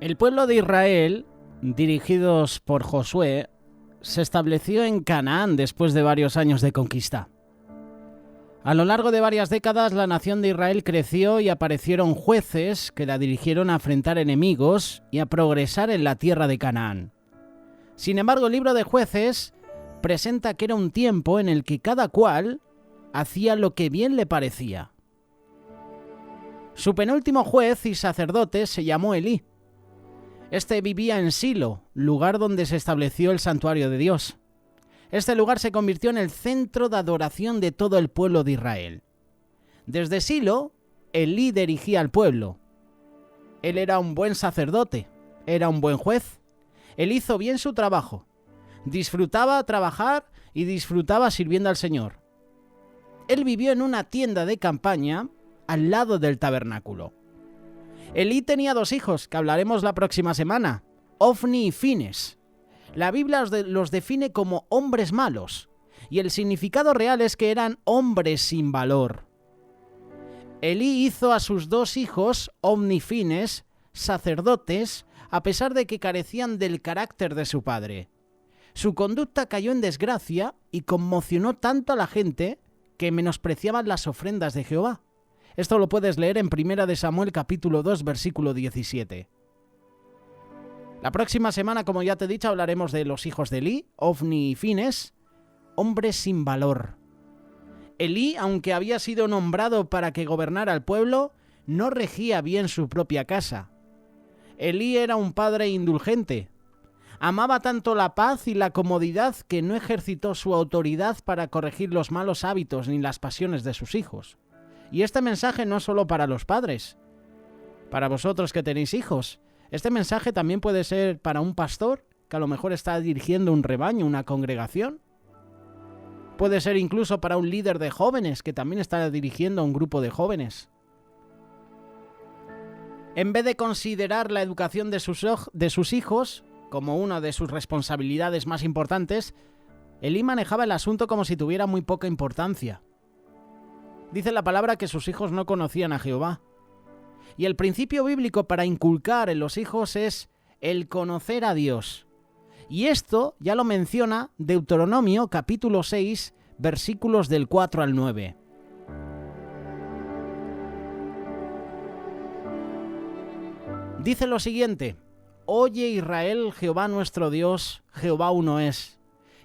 El pueblo de Israel, dirigidos por Josué, se estableció en Canaán después de varios años de conquista. A lo largo de varias décadas, la nación de Israel creció y aparecieron jueces que la dirigieron a enfrentar enemigos y a progresar en la tierra de Canaán. Sin embargo, el libro de Jueces presenta que era un tiempo en el que cada cual hacía lo que bien le parecía. Su penúltimo juez y sacerdote se llamó Elí. Este vivía en Silo, lugar donde se estableció el santuario de Dios. Este lugar se convirtió en el centro de adoración de todo el pueblo de Israel. Desde Silo, Elí dirigía al pueblo. Él era un buen sacerdote, era un buen juez. Él hizo bien su trabajo. Disfrutaba trabajar y disfrutaba sirviendo al Señor. Él vivió en una tienda de campaña al lado del tabernáculo. Elí tenía 2 hijos, que hablaremos la próxima semana, Ofni y Fines. La Biblia los define como hombres malos, y el significado real es que eran hombres sin valor. Elí hizo a sus 2 hijos, Ofni y Fines, sacerdotes, a pesar de que carecían del carácter de su padre. Su conducta cayó en desgracia y conmocionó tanto a la gente que menospreciaban las ofrendas de Jehová. Esto lo puedes leer en 1 de Samuel capítulo 2, versículo 17. La próxima semana, como ya te he dicho, hablaremos de los hijos de Elí, Ofni y Fines, hombres sin valor. Elí, aunque había sido nombrado para que gobernara al pueblo, no regía bien su propia casa. Elí era un padre indulgente. Amaba tanto la paz y la comodidad que no ejercitó su autoridad para corregir los malos hábitos ni las pasiones de sus hijos. Y este mensaje no es solo para los padres, para vosotros que tenéis hijos. Este mensaje también puede ser para un pastor que a lo mejor está dirigiendo un rebaño, una congregación. Puede ser incluso para un líder de jóvenes que también está dirigiendo a un grupo de jóvenes. En vez de considerar la educación de sus hijos como una de sus responsabilidades más importantes, Elí manejaba el asunto como si tuviera muy poca importancia. Dice la palabra que sus hijos no conocían a Jehová. Y el principio bíblico para inculcar en los hijos es el conocer a Dios. Y esto ya lo menciona Deuteronomio capítulo 6, versículos del 4 al 9. Dice lo siguiente: Oye Israel, Jehová nuestro Dios, Jehová uno es.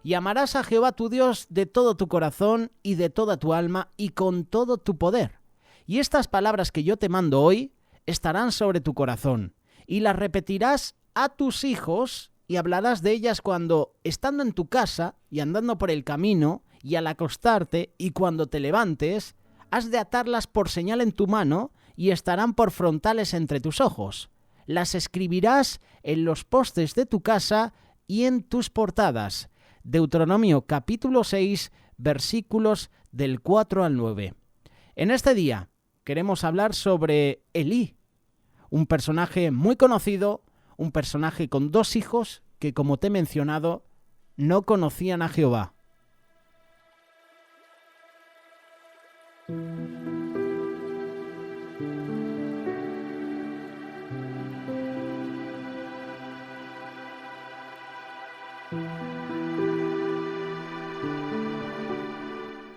Y amarás a Jehová tu Dios de todo tu corazón y de toda tu alma y con todo tu poder. Y estas palabras que yo te mando hoy estarán sobre tu corazón, y las repetirás a tus hijos y hablarás de ellas cuando, estando en tu casa y andando por el camino, y al acostarte y cuando te levantes, has de atarlas por señal en tu mano y estarán por frontales entre tus ojos. Las escribirás en los postes de tu casa y en tus portadas. Deuteronomio capítulo 6, versículos del 4 al 9. En este día queremos hablar sobre Elí, un personaje muy conocido, un personaje con 2 hijos que, como te he mencionado, no conocían a Jehová.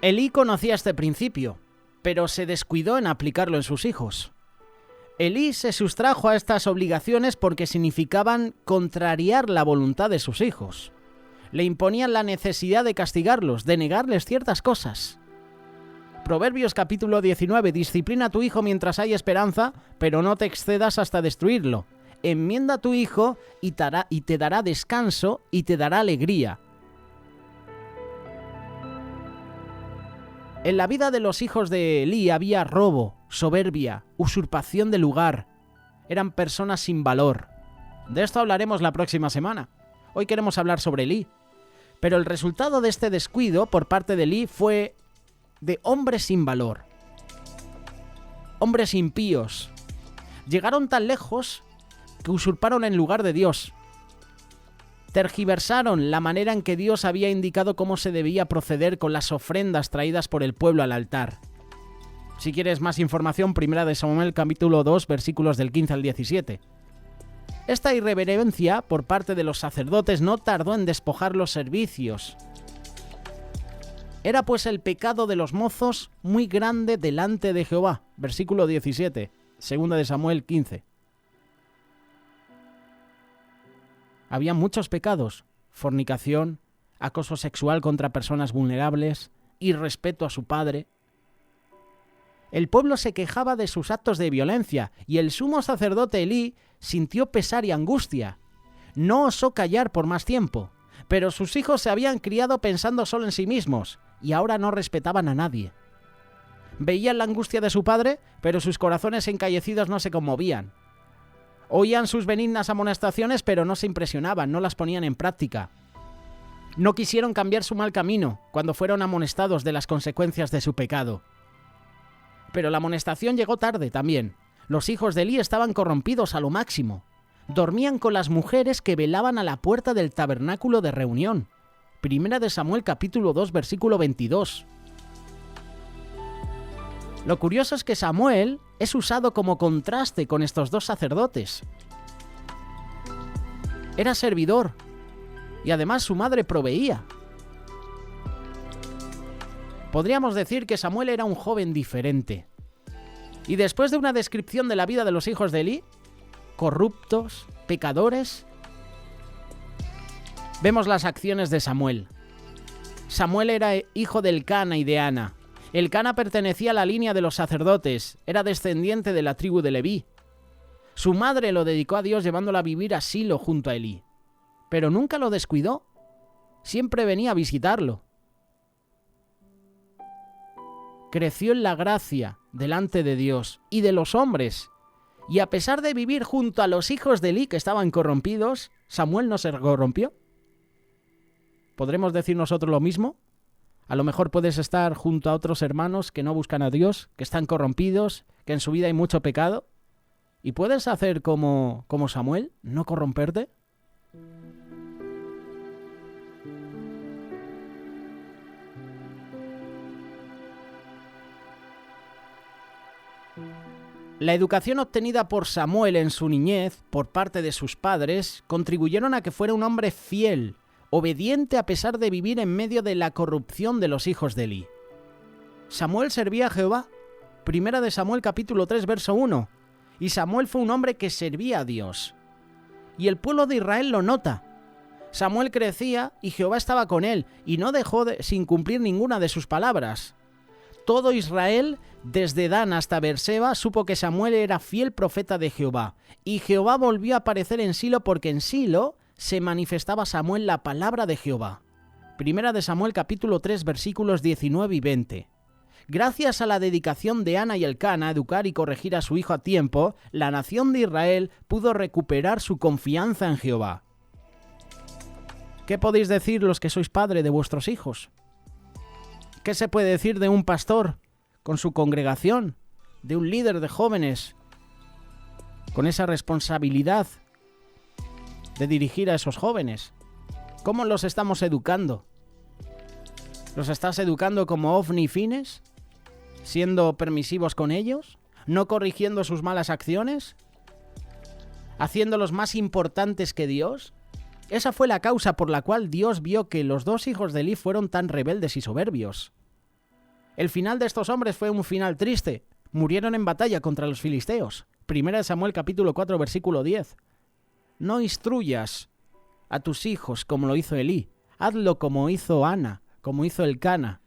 Elí conocía este principio, pero se descuidó en aplicarlo en sus hijos. Elí se sustrajo a estas obligaciones porque significaban contrariar la voluntad de sus hijos. Le imponían la necesidad de castigarlos, de negarles ciertas cosas. Proverbios capítulo 19: Disciplina a tu hijo mientras hay esperanza, pero no te excedas hasta destruirlo. Enmienda a tu hijo y te dará descanso y te dará alegría. En la vida de los hijos de Elí había robo, soberbia, usurpación de lugar. Eran personas sin valor. De esto hablaremos la próxima semana. Hoy queremos hablar sobre Elí. Pero el resultado de este descuido por parte de Elí fue de hombres sin valor. Hombres impíos. Llegaron tan lejos que usurparon el lugar de Dios. Tergiversaron la manera en que Dios había indicado cómo se debía proceder con las ofrendas traídas por el pueblo al altar. Si quieres más información, 1 de Samuel capítulo 2, versículos del 15 al 17. Esta irreverencia por parte de los sacerdotes no tardó en despojar los servicios. Era pues el pecado de los mozos muy grande delante de Jehová. Versículo 17, 2 de Samuel 15. Había muchos pecados: fornicación, acoso sexual contra personas vulnerables, irrespeto a su padre. El pueblo se quejaba de sus actos de violencia y el sumo sacerdote Elí sintió pesar y angustia. No osó callar por más tiempo, pero sus hijos se habían criado pensando solo en sí mismos y ahora no respetaban a nadie. Veían la angustia de su padre, pero sus corazones encallecidos no se conmovían. Oían sus benignas amonestaciones, pero no se impresionaban, no las ponían en práctica. No quisieron cambiar su mal camino cuando fueron amonestados de las consecuencias de su pecado. Pero la amonestación llegó tarde también. Los hijos de Elí estaban corrompidos a lo máximo. Dormían con las mujeres que velaban a la puerta del tabernáculo de reunión. Primera de Samuel capítulo 2, versículo 22. Lo curioso es que Samuel es usado como contraste con estos dos sacerdotes. Era servidor y además su madre proveía. Podríamos decir que Samuel era un joven diferente. Y después de una descripción de la vida de los hijos de Elí, corruptos, pecadores, vemos las acciones de Samuel. Samuel era hijo del Cana y de Ana. El Cana pertenecía a la línea de los sacerdotes, era descendiente de la tribu de Leví. Su madre lo dedicó a Dios llevándolo a vivir a Silo junto a Elí. Pero nunca lo descuidó, siempre venía a visitarlo. Creció en la gracia delante de Dios y de los hombres. Y a pesar de vivir junto a los hijos de Elí que estaban corrompidos, Samuel no se corrompió. ¿Podremos decir nosotros lo mismo? A lo mejor puedes estar junto a otros hermanos que no buscan a Dios, que están corrompidos, que en su vida hay mucho pecado. ¿Y puedes hacer como Samuel, no corromperte? La educación obtenida por Samuel en su niñez, por parte de sus padres, contribuyeron a que fuera un hombre fiel, obediente a pesar de vivir en medio de la corrupción de los hijos de Elí. Samuel servía a Jehová. Primera de Samuel capítulo 3, verso 1. Y Samuel fue un hombre que servía a Dios. Y el pueblo de Israel lo nota. Samuel crecía y Jehová estaba con él, y no dejó sin cumplir ninguna de sus palabras. Todo Israel, desde Dan hasta Beerseba, supo que Samuel era fiel profeta de Jehová. Y Jehová volvió a aparecer en Silo porque en Silo se manifestaba a Samuel la palabra de Jehová. Primera de Samuel capítulo 3 versículos 19 y 20. Gracias a la dedicación de Ana y Elcana a educar y corregir a su hijo a tiempo, la nación de Israel pudo recuperar su confianza en Jehová. ¿Qué podéis decir los que sois padre de vuestros hijos? ¿Qué se puede decir de un pastor con su congregación, de un líder de jóvenes, con esa responsabilidad de dirigir a esos jóvenes? ¿Cómo los estamos educando? ¿Los estás educando como ovni fines? ¿Siendo permisivos con ellos? ¿No corrigiendo sus malas acciones? ¿Haciéndolos más importantes que Dios? Esa fue la causa por la cual Dios vio que los dos hijos de Elí fueron tan rebeldes y soberbios. El final de estos hombres fue un final triste. Murieron en batalla contra los filisteos. Primera de Samuel capítulo 4 versículo 10. No instruyas a tus hijos como lo hizo Elí. Hazlo como hizo Ana, como hizo Elcana.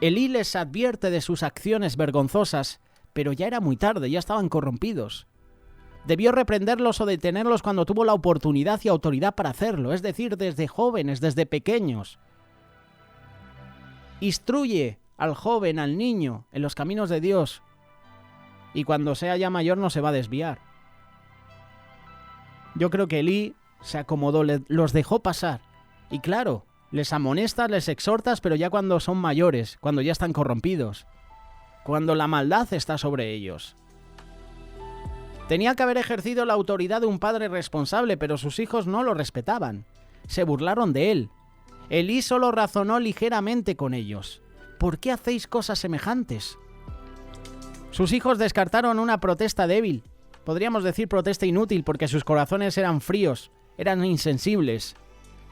Elí les advierte de sus acciones vergonzosas, pero ya era muy tarde, ya estaban corrompidos. Debió reprenderlos o detenerlos cuando tuvo la oportunidad y autoridad para hacerlo, es decir, desde jóvenes, desde pequeños. Instruye al joven, al niño, en los caminos de Dios, y cuando sea ya mayor no se va a desviar. Yo creo que Elí se acomodó, los dejó pasar, y claro, les amonestas, les exhortas, pero ya cuando son mayores, cuando ya están corrompidos, cuando la maldad está sobre ellos. Tenía que haber ejercido la autoridad de un padre responsable, pero sus hijos no lo respetaban. Se burlaron de él. Elí solo razonó ligeramente con ellos. ¿Por qué hacéis cosas semejantes? Sus hijos descartaron una protesta débil, podríamos decir protesta inútil, porque sus corazones eran fríos, eran insensibles.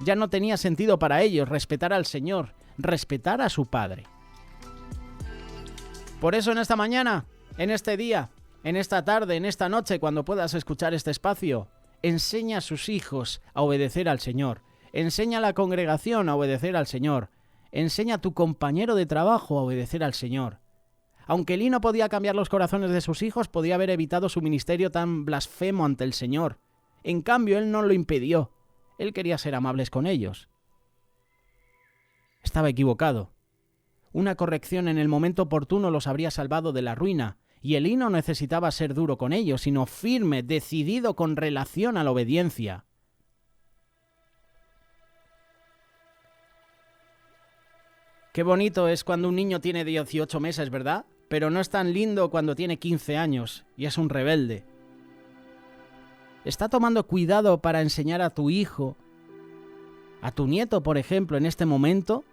Ya no tenía sentido para ellos respetar al Señor, respetar a su Padre. Por eso en esta mañana, en este día, en esta tarde, en esta noche, cuando puedas escuchar este espacio, enseña a sus hijos a obedecer al Señor. Enseña a la congregación a obedecer al Señor. Enseña a tu compañero de trabajo a obedecer al Señor. Aunque Elí no podía cambiar los corazones de sus hijos, podía haber evitado su ministerio tan blasfemo ante el Señor. En cambio, él no lo impidió. Él quería ser amables con ellos. Estaba equivocado. Una corrección en el momento oportuno los habría salvado de la ruina, y Elí no necesitaba ser duro con ellos, sino firme, decidido con relación a la obediencia. Qué bonito es cuando un niño tiene 18 meses, ¿verdad? Pero no es tan lindo cuando tiene 15 años y es un rebelde. ¿Está tomando cuidado para enseñar a tu hijo, a tu nieto, por ejemplo, en este momento,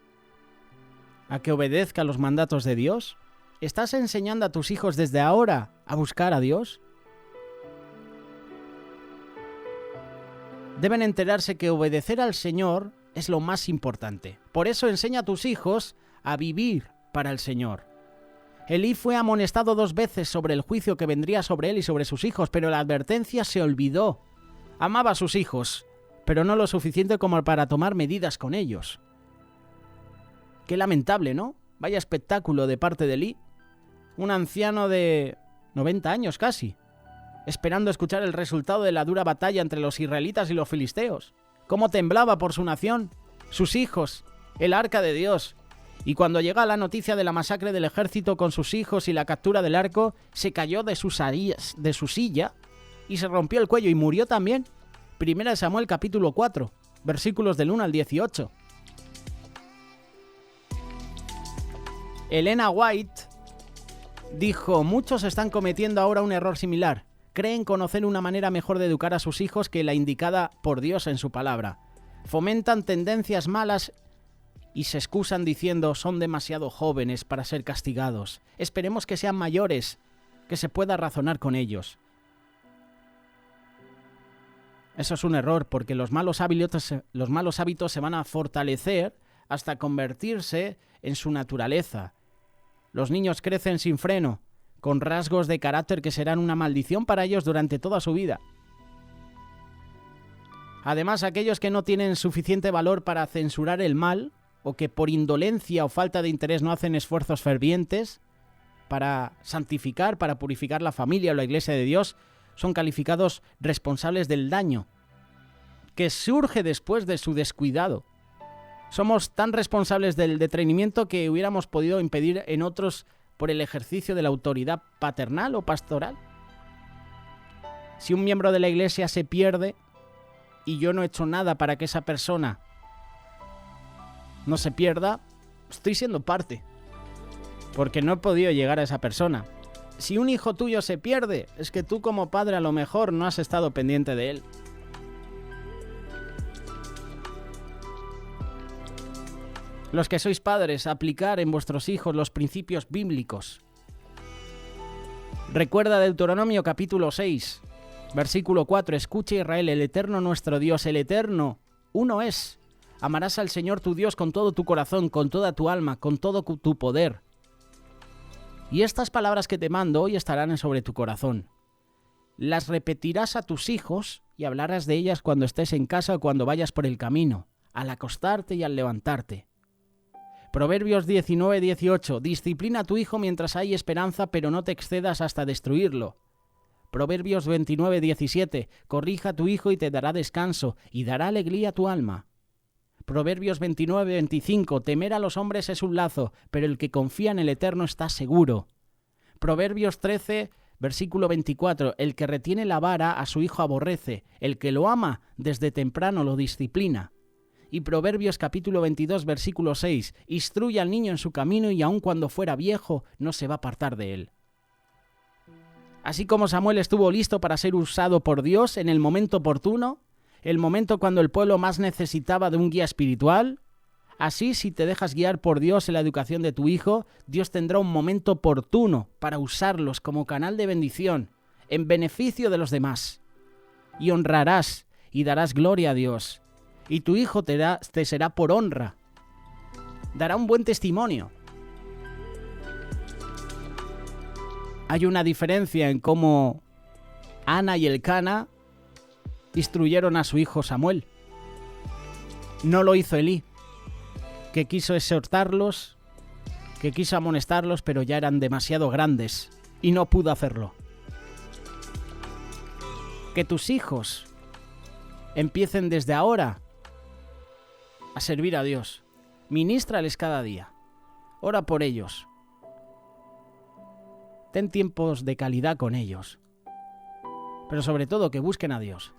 a que obedezca los mandatos de Dios? ¿Estás enseñando a tus hijos desde ahora a buscar a Dios? Deben enterarse que obedecer al Señor es lo más importante. Por eso enseña a tus hijos a vivir para el Señor. Elí fue amonestado 2 veces sobre el juicio que vendría sobre él y sobre sus hijos, pero la advertencia se olvidó. Amaba a sus hijos, pero no lo suficiente como para tomar medidas con ellos. Qué lamentable, ¿no? Vaya espectáculo de parte de Elí. Un anciano de 90 años casi, esperando escuchar el resultado de la dura batalla entre los israelitas y los filisteos. Cómo temblaba por su nación, sus hijos, el arca de Dios. Y cuando llega la noticia de la masacre del ejército con sus hijos y la captura del arco, se cayó de su silla y se rompió el cuello y murió también. 1 Samuel capítulo 4, versículos del 1 al 18. Elena White dijo: muchos están cometiendo ahora un error similar. Creen conocer una manera mejor de educar a sus hijos que la indicada por Dios en su palabra. Fomentan tendencias malas y se excusan diciendo: son demasiado jóvenes para ser castigados. Esperemos que sean mayores, que se pueda razonar con ellos. Eso es un error, porque los malos hábitos se van a fortalecer hasta convertirse en su naturaleza. Los niños crecen sin freno, con rasgos de carácter que serán una maldición para ellos durante toda su vida. Además, aquellos que no tienen suficiente valor para censurar el mal, o que por indolencia o falta de interés no hacen esfuerzos fervientes para santificar, para purificar la familia o la Iglesia de Dios, son calificados responsables del daño que surge después de su descuidado. Somos tan responsables del detenimiento que hubiéramos podido impedir en otros por el ejercicio de la autoridad paternal o pastoral. Si un miembro de la Iglesia se pierde y yo no he hecho nada para que esa persona no se pierda, estoy siendo parte, porque no he podido llegar a esa persona. Si un hijo tuyo se pierde, es que tú como padre a lo mejor no has estado pendiente de él. Los que sois padres, aplicar en vuestros hijos los principios bíblicos. Recuerda Deuteronomio capítulo 6, versículo 4. Escucha, Israel, el Eterno nuestro Dios, el Eterno, uno es. Amarás al Señor tu Dios con todo tu corazón, con toda tu alma, con todo tu poder. Y estas palabras que te mando hoy estarán sobre tu corazón. Las repetirás a tus hijos y hablarás de ellas cuando estés en casa o cuando vayas por el camino, al acostarte y al levantarte. Proverbios 19:18. Disciplina a tu hijo mientras hay esperanza, pero no te excedas hasta destruirlo. Proverbios 29:17. Corrija a tu hijo y te dará descanso, y dará alegría a tu alma. Proverbios 29:25. Temer a los hombres es un lazo, pero el que confía en el Eterno está seguro. Proverbios 13, versículo 24. El que retiene la vara a su hijo aborrece, el que lo ama desde temprano lo disciplina. Y Proverbios capítulo 22, versículo 6. Instruye al niño en su camino y aun cuando fuera viejo no se va a apartar de él. Así como Samuel estuvo listo para ser usado por Dios en el momento oportuno, el momento cuando el pueblo más necesitaba de un guía espiritual, Así, si te dejas guiar por Dios en la educación de tu hijo, Dios tendrá un momento oportuno para usarlos como canal de bendición, en beneficio de los demás. Y honrarás y darás gloria a Dios. Y tu hijo te será por honra. Dará un buen testimonio. Hay una diferencia en cómo Ana y Elcana instruyeron a su hijo Samuel. No lo hizo Elí, que quiso exhortarlos, que quiso amonestarlos, pero ya eran demasiado grandes y no pudo hacerlo. Que tus hijos empiecen desde ahora a servir a Dios. Ministrales cada día. Ora por ellos. Ten tiempos de calidad con ellos. Pero sobre todo que busquen a Dios.